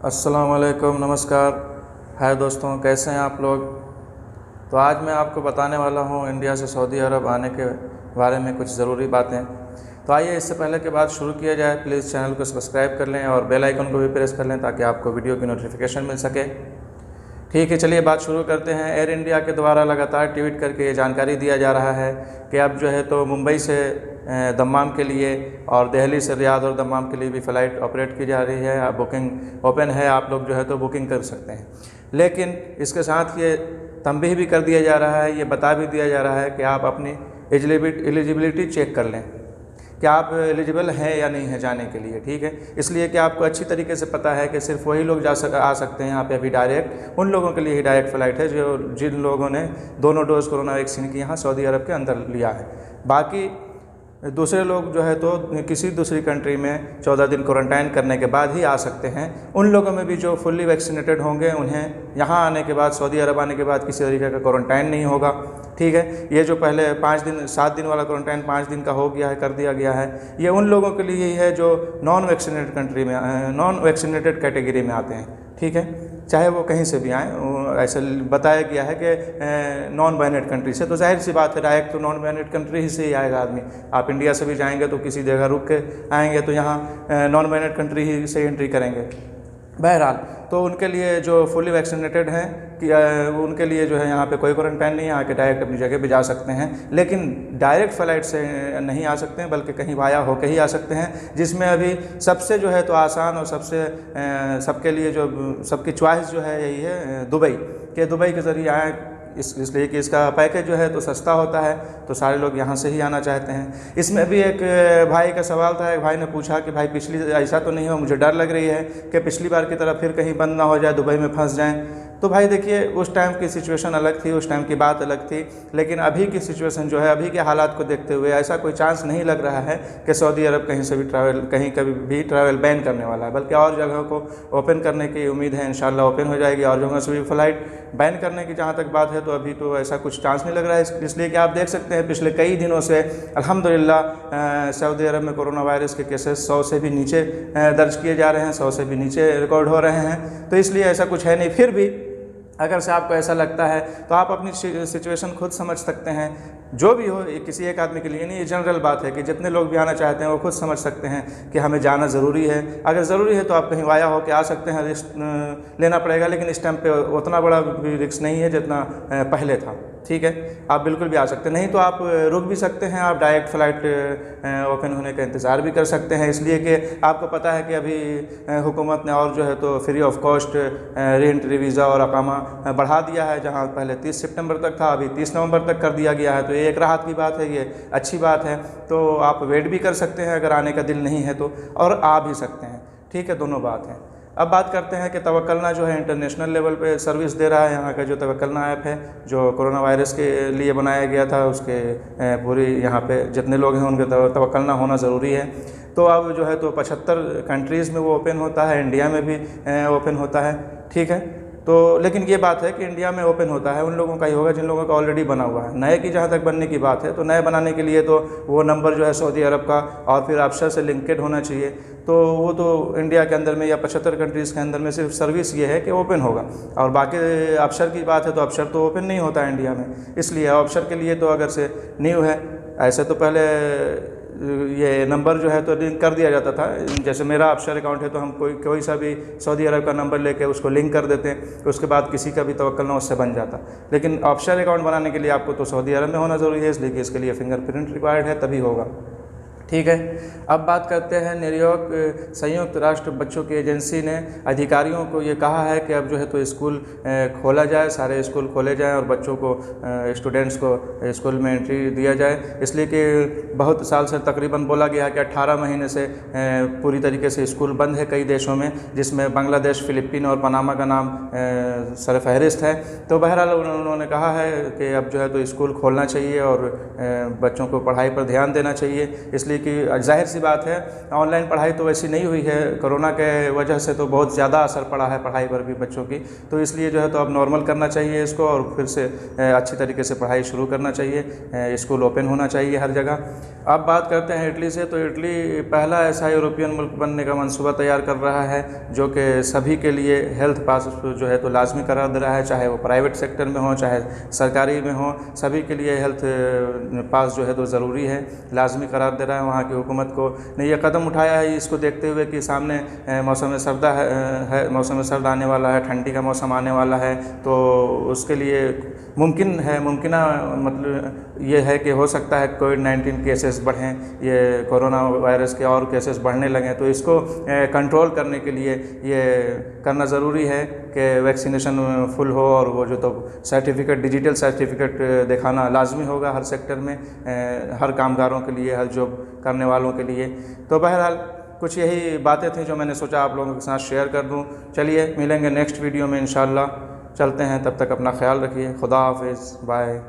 अस्सलाम वालेकुम, नमस्कार। हाय दोस्तों, कैसे हैं आप लोग। तो आज मैं आपको बताने वाला हूं इंडिया से सऊदी अरब आने के बारे में कुछ ज़रूरी बातें। तो आइए इससे पहले के बाद शुरू किया जाए। प्लीज़ चैनल को सब्सक्राइब कर लें और बेल आइकन को भी प्रेस कर लें ताकि आपको वीडियो की नोटिफिकेशन मिल सके। ठीक है, चलिए बात शुरू करते हैं। एयर इंडिया के द्वारा लगातार ट्वीट करके ये जानकारी दिया जा रहा है कि अब जो है तो मुंबई से दम्माम के लिए और दिल्ली से रियाद और दम्माम के लिए भी फ़्लाइट ऑपरेट की जा रही है। अब बुकिंग ओपन है, आप लोग जो है तो बुकिंग कर सकते हैं। लेकिन इसके साथ ये तंबीह भी कर दिया जा रहा है, ये बता भी दिया जा रहा है कि आप अपनी एलिजिबिलिटी चेक कर लें कि आप एलिजिबल हैं या नहीं है जाने के लिए। ठीक है, इसलिए कि आपको अच्छी तरीके से पता है कि सिर्फ वही लोग आ सकते हैं यहाँ पे अभी डायरेक्ट। उन लोगों के लिए ही डायरेक्ट फ़्लाइट है जिन लोगों ने दोनों डोज कोरोना वैक्सीन की यहाँ सऊदी अरब के अंदर लिया है। बाकी दूसरे लोग जो है तो किसी दूसरी कंट्री में 14 दिन क्वारंटाइन करने के बाद ही आ सकते हैं। उन लोगों में भी जो फुल्ली वैक्सीनेटेड होंगे उन्हें यहाँ आने के बाद, सऊदी अरब आने के बाद किसी तरीके का क्वारंटाइन नहीं होगा। ठीक है, ये जो पहले 7 दिन वाला क्वारंटाइन 5 दिन का हो गया है, कर दिया गया है, ये उन लोगों के लिए ही है जो नॉन वैक्सीनेटेड कैटेगरी में आते हैं। ठीक है, चाहे वो कहीं से भी आएँ। ऐसा बताया गया है कि नॉन बाइनेट कंट्री से, तो जाहिर सी बात है डायरेक्ट तो नॉन बाइनेट कंट्री ही से ही आएगा आदमी। आप इंडिया से भी जाएंगे तो किसी जगह रुक के आएंगे तो यहाँ नॉन बाइनेट कंट्री ही से एंट्री करेंगे। बहरहाल, तो उनके लिए जो फुली वैक्सीनेटेड हैं कि उनके लिए जो है यहाँ पे कोई क्वारंटाइन नहीं है, आके डायरेक्ट अपनी जगह पे जा सकते हैं। लेकिन डायरेक्ट फ़्लाइट से नहीं आ सकते हैं, बल्कि कहीं वाया होकर ही आ सकते हैं, जिसमें अभी सबसे जो है तो आसान और सबसे सबके लिए जो सबकी चॉइस जो है यही है दुबई के ज़रिए आए। इसलिए कि इसका पैकेज जो है तो सस्ता होता है, तो सारे लोग यहाँ से ही आना चाहते हैं। इसमें भी एक भाई का सवाल था। एक भाई ने पूछा कि भाई पिछली ऐसा तो नहीं हो, मुझे डर लग रही है कि पिछली बार की तरह फिर कहीं बंद ना हो जाए, दुबई में फंस जाएं। तो भाई देखिए, उस टाइम की सिचुएशन अलग थी, उस टाइम की बात अलग थी। लेकिन अभी की सिचुएशन जो है, अभी के हालात को देखते हुए ऐसा कोई चांस नहीं लग रहा है कि सऊदी अरब कहीं से भी कभी भी ट्रैवल बैन करने वाला है, बल्कि और जगहों को ओपन करने की उम्मीद है। इंशाल्लाह ओपन हो जाएगी और जगहों से भी फ़्लाइट बैन करने की जहाँ तक बात है तो अभी तो ऐसा कुछ चांस नहीं लग रहा है। इसलिए कि आप देख सकते हैं पिछले कई दिनों से अल्हम्दुलिल्लाह सऊदी अरब में कोरोना वायरस के केसेस 100 से भी नीचे दर्ज किए जा रहे हैं, 100 से भी नीचे रिकॉर्ड हो रहे हैं। तो इसलिए ऐसा कुछ है नहीं। फिर भी अगर से आपको ऐसा लगता है तो आप अपनी सिचुएशन खुद समझ सकते हैं। जो भी हो, किसी एक आदमी के लिए नहीं, ये जनरल बात है कि जितने लोग भी आना चाहते हैं वो खुद समझ सकते हैं कि हमें जाना ज़रूरी है। अगर ज़रूरी है तो आप कहीं वाया हो के आ सकते हैं, रिस्क लेना पड़ेगा, लेकिन इस टाइम पे उतना बड़ा भी रिस्क नहीं है जितना पहले था। ठीक है, आप बिल्कुल भी आ सकते हैं। नहीं तो आप रुक भी सकते हैं, आप डायरेक्ट फ़्लाइट ओपन होने का इंतज़ार भी कर सकते हैं। इसलिए कि आपको पता है कि अभी हुकूमत ने और जो है तो free of cost re entry visa और अकामा बढ़ा दिया है। जहाँ पहले 30 सितंबर तक था, अभी 30 नवंबर तक कर दिया गया है। तो ये एक राहत की बात है, ये अच्छी बात है। तो आप वेट भी कर सकते हैं अगर आने का दिल नहीं है तो, और आ भी सकते हैं। ठीक है, दोनों बात है। अब बात करते हैं कि तवक्कलना जो है इंटरनेशनल लेवल पे सर्विस दे रहा है। यहाँ का जो तवक्कलना ऐप है, जो कोरोना वायरस के लिए बनाया गया था, उसके पूरी यहाँ पे जितने लोग हैं उनके तवक्कलना होना ज़रूरी है। तो अब जो है तो 75 कंट्रीज़ में वो ओपन होता है, इंडिया में भी ओपन होता है। ठीक है, तो लेकिन ये बात है कि इंडिया में ओपन होता है उन लोगों का ही होगा जिन लोगों का ऑलरेडी बना हुआ है। नए की जहाँ तक बनने की बात है तो नए बनाने के लिए तो वो नंबर जो है सऊदी अरब का और फिर अफसर से लिंकेड होना चाहिए। तो वो तो इंडिया के अंदर में या 75 कंट्रीज़ के अंदर में सिर्फ सर्विस ये है कि ओपन होगा, और बाकी अफसर की बात है तो अफसर तो ओपन नहीं होता है इंडिया में। इसलिए अफसर के लिए तो अगर से न्यू है, ऐसे तो पहले ये नंबर जो है तो लिंक कर दिया जाता था। जैसे मेरा अफसर अकाउंट है तो हम कोई सा भी सऊदी अरब का नंबर लेके उसको लिंक कर देते हैं, उसके बाद किसी का भी तवक्कलना उससे बन जाता। लेकिन अफसर अकाउंट बनाने के लिए आपको तो सऊदी अरब में होना ज़रूरी है, इसलिए कि इसके लिए फिंगरप्रिंट रिक्वायर्ड है, तभी होगा। ठीक है, अब बात करते हैं न्यूयॉर्क संयुक्त राष्ट्र बच्चों की एजेंसी ने अधिकारियों को ये कहा है कि अब जो है तो स्कूल खोला जाए, सारे स्कूल खोले जाएं और बच्चों को स्टूडेंट्स को स्कूल में एंट्री दिया जाए। इसलिए कि बहुत साल से तकरीबन बोला गया है कि 18 महीने से पूरी तरीके से स्कूल बंद है कई देशों में, जिसमें बांग्लादेश, फ़िलिपीन और पनामा का नाम सरफहरिस्त है। तो बहरहाल उन्होंने कहा है कि अब जो है तो स्कूल खोलना चाहिए और बच्चों को पढ़ाई पर ध्यान देना चाहिए। इसलिए कि जाहिर सी बात है ऑनलाइन पढ़ाई तो वैसी नहीं हुई है, कोरोना के वजह से तो बहुत ज़्यादा असर पड़ा है पढ़ाई पर भी बच्चों की, तो इसलिए जो है तो अब नॉर्मल करना चाहिए इसको और फिर से अच्छी तरीके से पढ़ाई शुरू करना चाहिए, स्कूल ओपन होना चाहिए हर जगह। अब बात करते हैं इटली से, तो इटली पहला ऐसा यूरोपियन मुल्क बनने का मंसूबा तैयार कर रहा है जो कि सभी के लिए हेल्थ पास जो है तो लाजमी करार दे रहा है, चाहे वो प्राइवेट सेक्टर में हो चाहे सरकारी में हो, सभी के लिए हेल्थ पास जो है तो ज़रूरी है, लाजमी करार दे रहा है। वहाँ की हुकूमत को ने यह कदम उठाया है इसको देखते हुए कि सामने मौसम सर्दा है, मौसम सर्द आने वाला है, ठंडी का मौसम आने वाला है, तो उसके लिए मुमकिन मतलब ये है कि हो सकता है कोविड-19 केसेस बढ़ें, ये कोरोना वायरस के और केसेस बढ़ने लगें, तो इसको कंट्रोल करने के लिए ये करना ज़रूरी है कि वैक्सीनेशन फुल हो और वो जो तो सर्टिफिकेट डिजिटल सर्टिफिकेट दिखाना लाजमी होगा हर सेक्टर में, हर कामगारों के लिए, हर जॉब करने वालों के लिए। तो बहरहाल कुछ यही बातें थी जो मैंने सोचा आप लोगों के साथ शेयर कर दूं। चलिए मिलेंगे नेक्स्ट वीडियो में इंशाअल्लाह, चलते हैं, तब तक अपना ख्याल रखिए, खुदा हाफिज़, बाय।